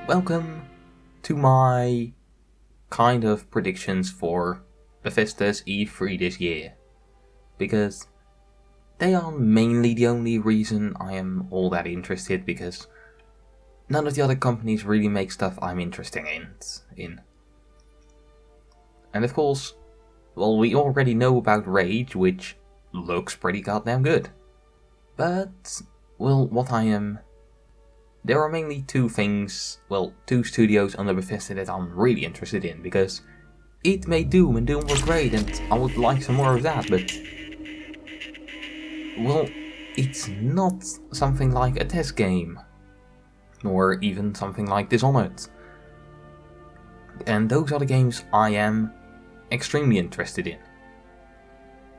welcome to my kind of predictions for Bethesda's E3 this year, because they are mainly the only reason I am all that interested, because none of the other companies really make stuff I'm interested in. And of course, well, we already know about Rage, which looks pretty goddamn good. But, well, there are mainly two studios under Bethesda that I'm really interested in, because it made Doom, and Doom was great, and I would like some more of that, but, well, it's not something like a test game, or even something like Dishonored. And those are the games I am extremely interested in.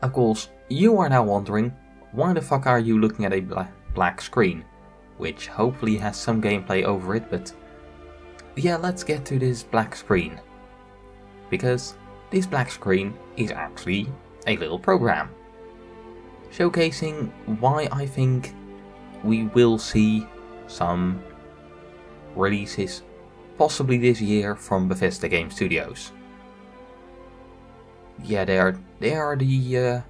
Of course, you are now wondering, why the fuck are you looking at a black screen? Which hopefully has some gameplay over it, but yeah, let's get to this black screen. Because this black screen is actually a little program, showcasing why I think we will see some releases possibly this year from Bethesda Game Studios. Yeah, they are the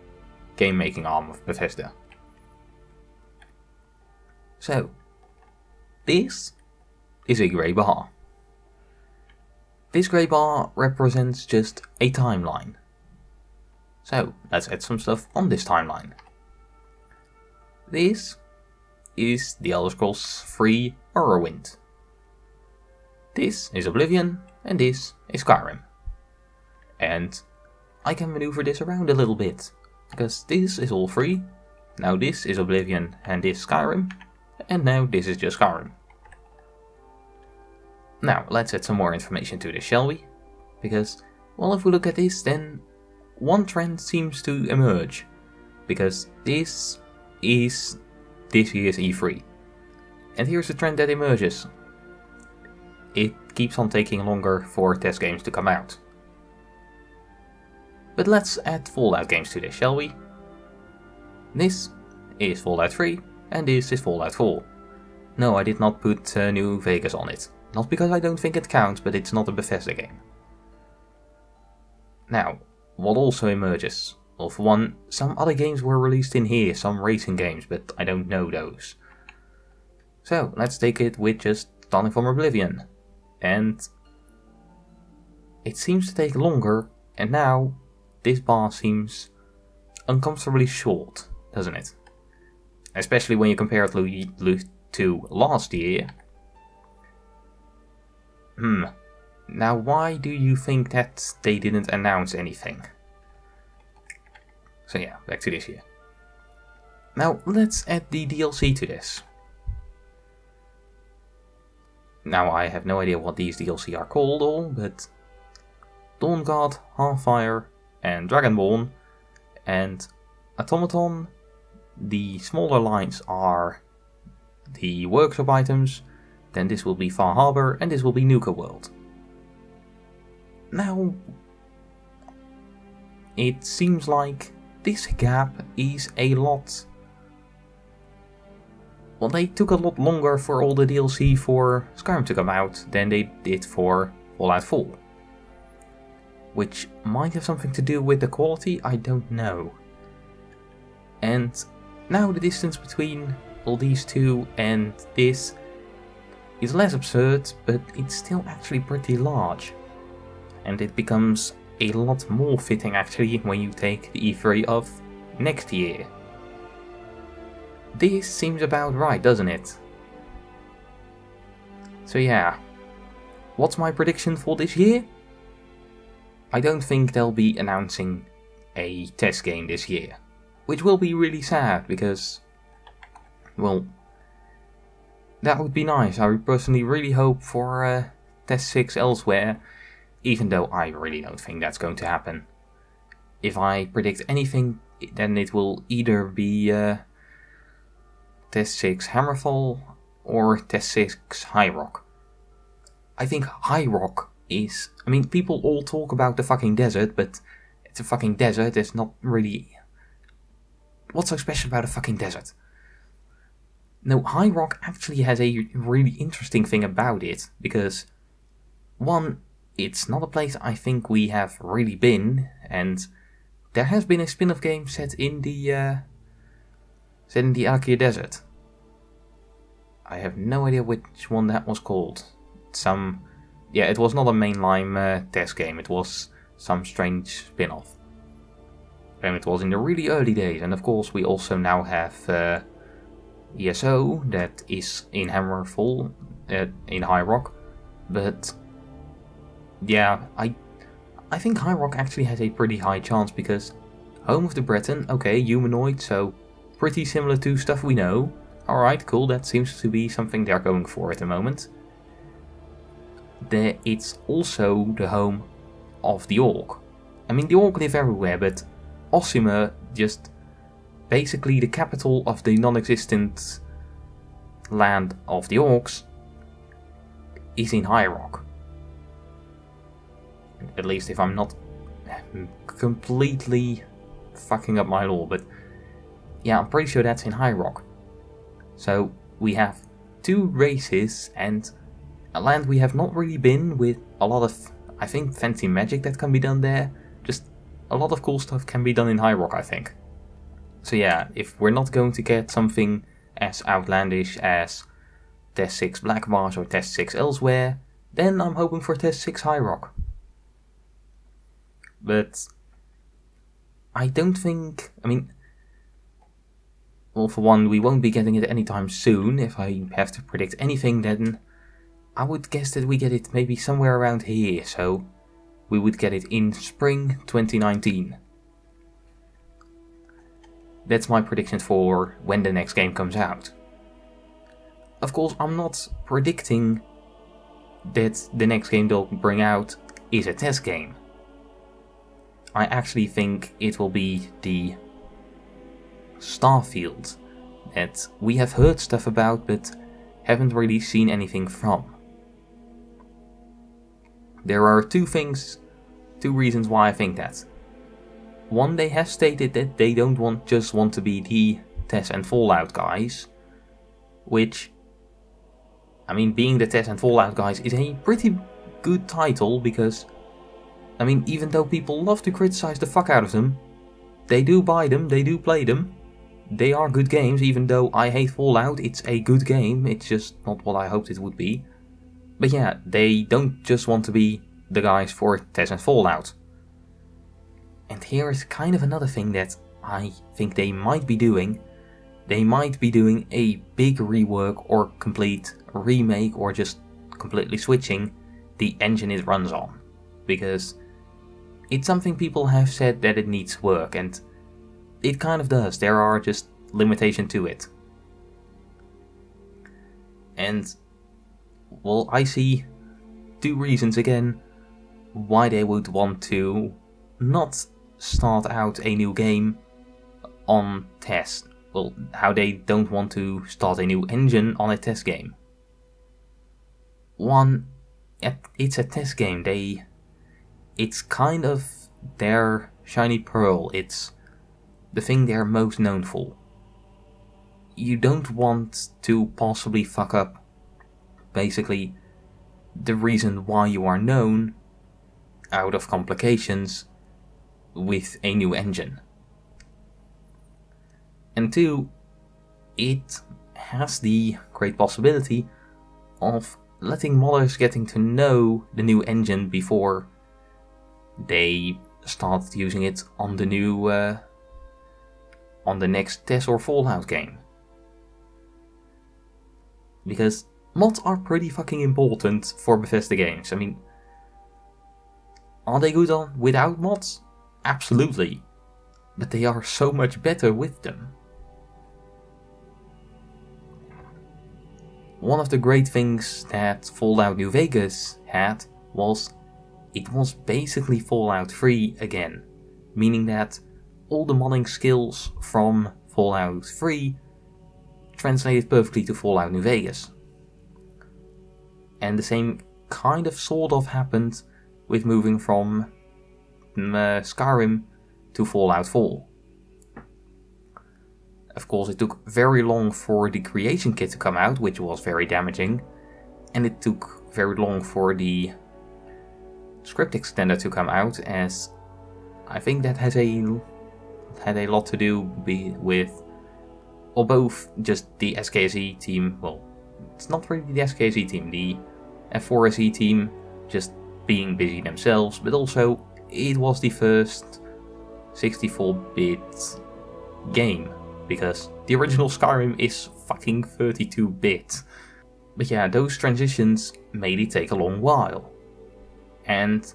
game making arm of Bethesda. So, this is a grey bar. This grey bar represents just a timeline. So, let's add some stuff on this timeline. This is the Elder Scrolls 3 Morrowind. This is Oblivion, and this is Skyrim. And I can maneuver this around a little bit, because this is all free, now this is Oblivion and this Skyrim, and now this is just Skyrim. Now, let's add some more information to this, shall we? Because, well, if we look at this, then one trend seems to emerge, because this is this year's E3. And here's the trend that emerges. It keeps on taking longer for test games to come out. But let's add Fallout games to this, shall we? This is Fallout 3, and this is Fallout 4. No, I did not put New Vegas on it. Not because I don't think it counts, but it's not a Bethesda game. Now, what also emerges? Well, for one, some other games were released in here, some racing games, but I don't know those. So, let's take it with just starting from Oblivion. And it seems to take longer, and now this bar seems uncomfortably short, doesn't it? Especially when you compare it to last year. Now why do you think that they didn't announce anything? So yeah, back to this year. Now let's add the DLC to this. Now I have no idea what these DLC are called all, but Dawnguard, Halfire, and Dragonborn, and Automaton. The smaller lines are the workshop items, then this will be Far Harbor, and this will be Nuka World. Now, it seems like this gap is a lot. Well, they took a lot longer for all the DLC for Skyrim to come out than they did for Fallout 4. Which might have something to do with the quality, I don't know. And now the distance between all these two and this is less absurd, but it's still actually pretty large. And it becomes a lot more fitting actually when you take the E3 of next year. This seems about right, doesn't it? So yeah, what's my prediction for this year? I don't think they'll be announcing a test game this year, which will be really sad because, well, that would be nice. I would personally really hope for Test 6 elsewhere, even though I really don't think that's going to happen. If I predict anything, then it will either be Test 6 Hammerfall or Test 6 High Rock. I think High Rock is... I mean, people all talk about the fucking desert, but it's a fucking desert. It's not really... What's so special about a fucking desert? Now, High Rock actually has a really interesting thing about it, because one, it's not a place I think we have really been, and there has been a spin-off game set in the Archaea Desert. I have no idea which one that was called. It was not a mainline test game, it was some strange spin-off. And it was in the really early days, and of course we also now have ESO that is in Hammerfall, in High Rock, but yeah, I think High Rock actually has a pretty high chance because home of the Breton, okay, humanoid, so pretty similar to stuff we know. Alright, cool, that seems to be something they're going for at the moment. It's also the home of the Orc. I mean, the Orc live everywhere, but Ossima, just basically the capital of the non-existent land of the Orcs, is in High Rock. At least if I'm not completely fucking up my lore, but yeah, I'm pretty sure that's in High Rock. So we have two races and a land we have not really been, with a lot of, I think, fancy magic that can be done there. Just a lot of cool stuff can be done in High Rock, I think. So yeah, if we're not going to get something as outlandish as Test 6 Black Mars or Test 6 elsewhere, then I'm hoping for Test 6 High Rock. But I don't think, well, for one, we won't be getting it anytime soon. If I have to predict anything, then I would guess that we get it maybe somewhere around here, so we would get it in spring 2019. That's my prediction for when the next game comes out. Of course, I'm not predicting that the next game they'll bring out is a test game. I actually think it will be the Starfield that we have heard stuff about but haven't really seen anything from. There are two reasons why I think that. One, they have stated that they don't just want to be the Tess and Fallout guys, which, being the Tess and Fallout guys is a pretty good title because, even though people love to criticize the fuck out of them, they do buy them, they do play them. They are good games, even though I hate Fallout, it's a good game, it's just not what I hoped it would be. But yeah, they don't just want to be the guys for Tess and Fallout. And here is kind of another thing that I think they might be doing. They might be doing a big rework or complete remake or just completely switching the engine it runs on. Because it's something people have said that it needs work, and it kind of does. There are just limitations to it. And, well, I see two reasons again why they would want to not start out a new game on test. Well, how they don't want to start a new engine on a test game. One, it's a test game. It's kind of their shiny pearl. It's the thing they're most known for. You don't want to possibly fuck up basically the reason why you are known out of complications with a new engine. And two, it has the great possibility of letting modders getting to know the new engine before they start using it on the new on the next Tess or Fallout game. Because mods are pretty fucking important for Bethesda games. Are they good without mods? Absolutely. But they are so much better with them. One of the great things that Fallout New Vegas had was it was basically Fallout 3 again. Meaning that all the modding skills from Fallout 3 translated perfectly to Fallout New Vegas. And the same kind of sort of happened with moving from Skyrim to Fallout 4. Of course, it took very long for the creation kit to come out, which was very damaging. And it took very long for the script extender to come out, as I think that had a lot to do with, or both just the SKSE team, well, it's not really the SKSE team, the F4SE team just being busy themselves, but also it was the first 64-bit game, because the original Skyrim is fucking 32-bit. But yeah, those transitions made it take a long while. And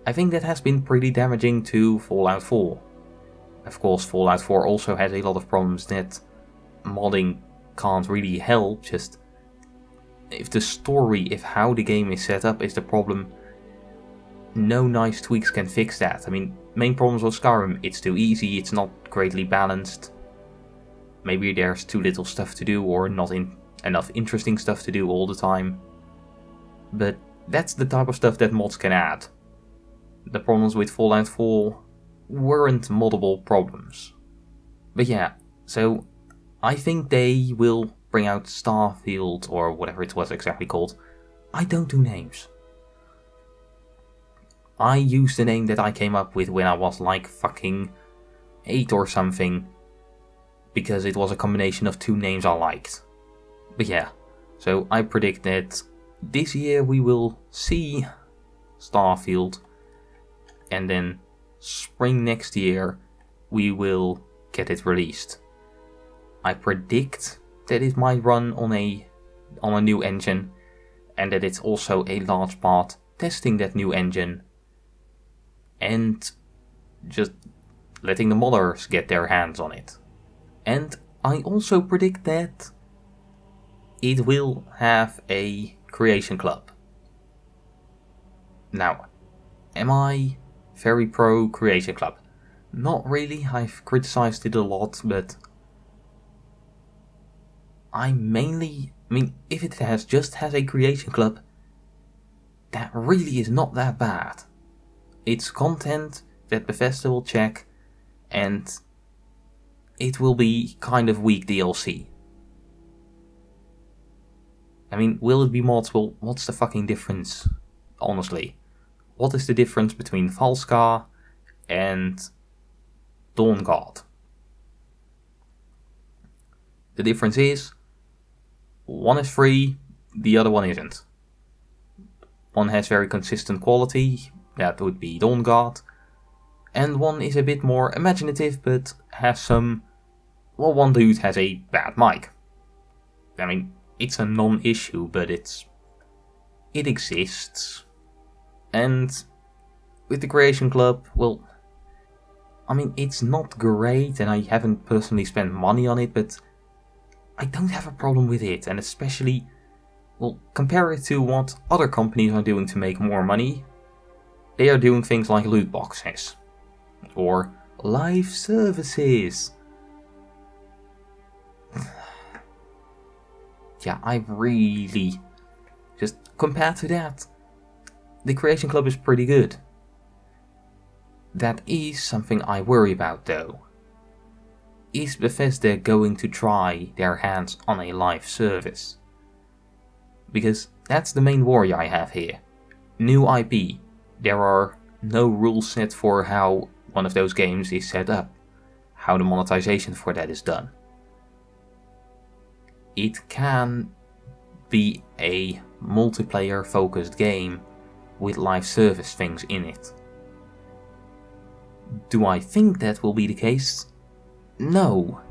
I think that has been pretty damaging to Fallout 4. Of course, Fallout 4 also has a lot of problems that modding can't really help, just if the story, if how the game is set up is the problem, no nice tweaks can fix that. I mean, main problems with Skyrim, it's too easy, it's not greatly balanced. Maybe there's too little stuff to do or not enough interesting stuff to do all the time. But that's the type of stuff that mods can add. The problems with Fallout 4 weren't moddable problems. But yeah, so I think they will bring out Starfield, or whatever it was exactly called. I don't do names. I use the name that I came up with when I was like fucking 8 or something, because it was a combination of two names I liked. But yeah, so I predict that this year we will see Starfield, and then spring next year we will get it released. I predict that it might run on a new engine, and that it's also a large part testing that new engine and just letting the modders get their hands on it. And I also predict that it will have a creation club. Now, am I very pro creation club? Not really, I've criticized it a lot, but I mean, if it just has a creation club, that really is not that bad. It's content that Bethesda will check, and it will be kind of weak DLC. I mean, will it be mods? Well, what's the fucking difference? Honestly. What is the difference between Valska and Dawn Guard? The difference is, one is free, the other one isn't. One has very consistent quality, that would be Dawn Guard, and one is a bit more imaginative, but has some... Well, one dude has a bad mic. I mean, it's a non-issue, but it exists. And with the Creation Club, well, I mean, it's not great, and I haven't personally spent money on it, but I don't have a problem with it, and especially, well, compare it to what other companies are doing to make more money. They are doing things like loot boxes, or live services. Yeah, I really, just compared to that, the Creation Club is pretty good. That is something I worry about though. Is Bethesda going to try their hands on a live service? Because that's the main worry I have here. New IP. There are no rules set for how one of those games is set up, how the monetization for that is done. It can be a multiplayer focused game with live service things in it. Do I think that will be the case? No.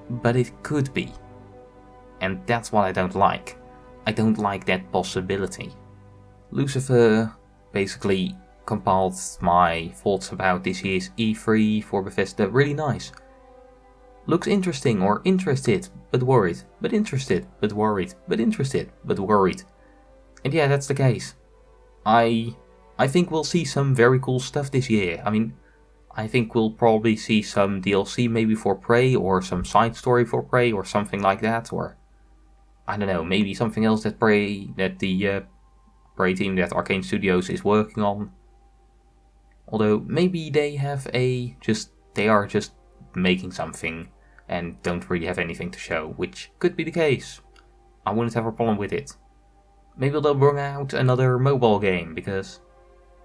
But it could be. And that's what I don't like. I don't like that possibility. Lucifer basically compiled my thoughts about this year's E3 for Bethesda really nice. Looks interesting, or interested, but worried, but interested, but worried, but interested, but worried. And yeah, that's the case. I think we'll see some very cool stuff this year. I mean, I think we'll probably see some DLC maybe for Prey, or some side story for Prey, or something like that, or I don't know, maybe something else that the Prey team that Arcane Studios is working on. Although maybe they have they are just making something and don't really have anything to show, which could be the case. I wouldn't have a problem with it. Maybe they'll bring out another mobile game, because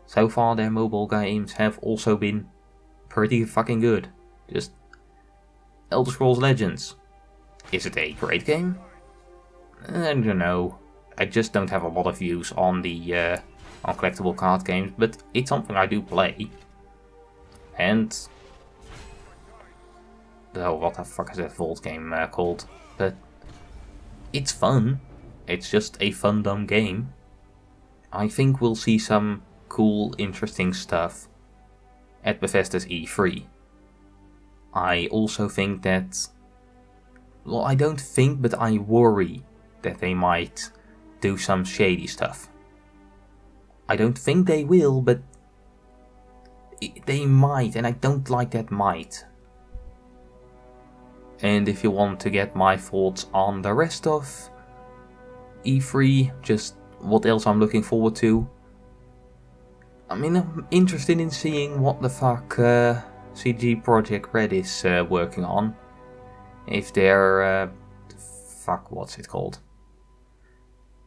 so far their mobile games have also been pretty fucking good. Just Elder Scrolls Legends. Is it a great game? I don't know. I just don't have a lot of views on the on collectible card games, but it's something I do play. And oh, what the fuck is that Vault game called? But it's fun. It's just a fun, dumb game. I think we'll see some cool, interesting stuff at Bethesda's E3. I also think that... Well, I don't think, but I worry that they might do some shady stuff. I don't think they will, but they might, and I don't like that might. And if you want to get my thoughts on the rest of E3, just what else I'm looking forward to. I mean, I'm interested in seeing what the fuck CG Projekt Red is working on. If their what's it called?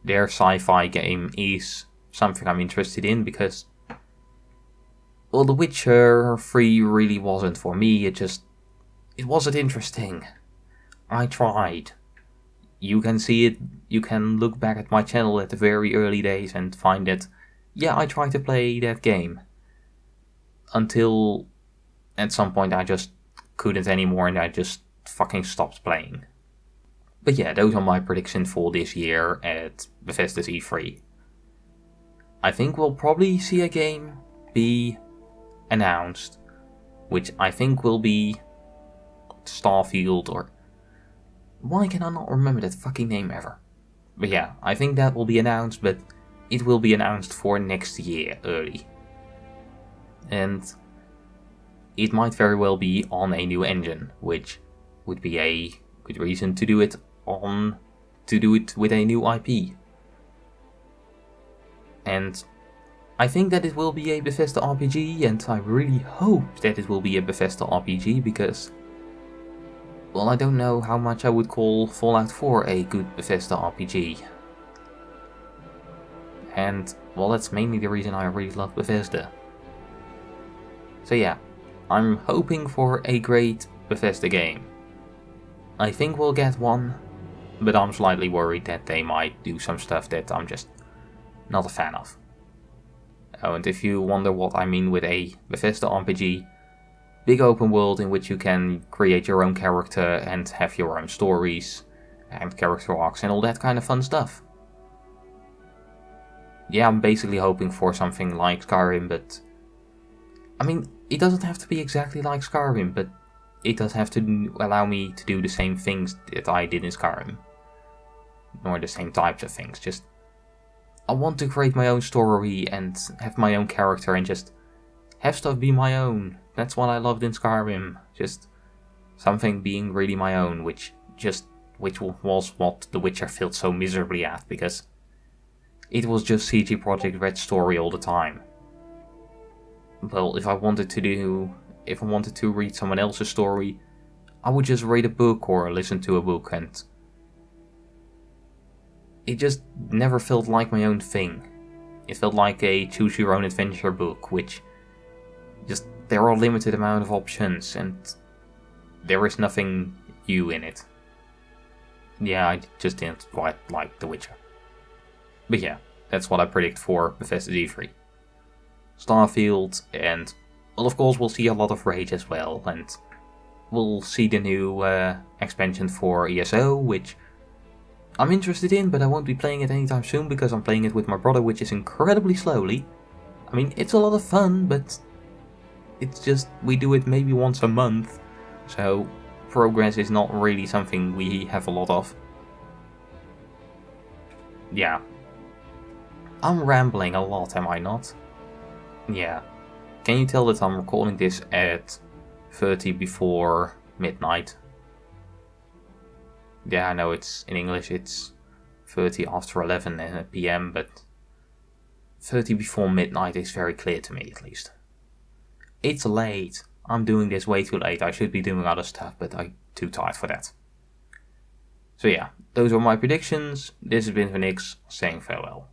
Their sci-fi game is something I'm interested in, because well, The Witcher 3 really wasn't for me. It wasn't interesting. I tried. You can see it, you can look back at my channel at the very early days and find that, yeah, I tried to play that game. Until at some point I just couldn't anymore and I just fucking stopped playing. But yeah, those are my predictions for this year at Bethesda's E3. I think we'll probably see a game be announced, which I think will be Starfield, or... Why can I not remember that fucking name ever? But yeah, I think that will be announced, but it will be announced for next year early. And it might very well be on a new engine, which would be a good reason to do it with a new IP. And I think that it will be a Bethesda RPG, and I really hope that it will be a Bethesda RPG, because, well, I don't know how much I would call Fallout 4 a good Bethesda RPG. And, well, that's mainly the reason I really love Bethesda. So yeah, I'm hoping for a great Bethesda game. I think we'll get one, but I'm slightly worried that they might do some stuff that I'm just not a fan of. Oh, and if you wonder what I mean with a Bethesda RPG, big open world in which you can create your own character and have your own stories and character arcs and all that kind of fun stuff. Yeah, I'm basically hoping for something like Skyrim, but... I mean, it doesn't have to be exactly like Skyrim, but it does have to allow me to do the same things that I did in Skyrim. Or the same types of things, just... I want to create my own story and have my own character and just have stuff be my own. That's what I loved in Skyrim. Just something being really my own, which was what The Witcher failed so miserably at, because it was just CG Projekt Red story all the time. Well, if I wanted to read someone else's story, I would just read a book or listen to a book, and it just never felt like my own thing. It felt like a choose your own adventure book, which just, there are a limited amount of options and there is nothing new in it. Yeah, I just didn't quite like The Witcher. But yeah, that's what I predict for Bethesda E3. Starfield, and, well, of course we'll see a lot of Rage as well, and we'll see the new expansion for ESO, which I'm interested in, but I won't be playing it anytime soon because I'm playing it with my brother, which is incredibly slowly. I mean, it's a lot of fun, but it's just, we do it maybe once a month, so progress is not really something we have a lot of. Yeah. I'm rambling a lot, am I not? Yeah. Can you tell that I'm recording this at 30 before midnight? Yeah, I know it's in English, it's 30 after 11 PM, but 30 before midnight is very clear to me, at least. It's late, I'm doing this way too late. I should be doing other stuff, but I'm too tired for that. So yeah, those were my predictions. This has been Vanix saying farewell.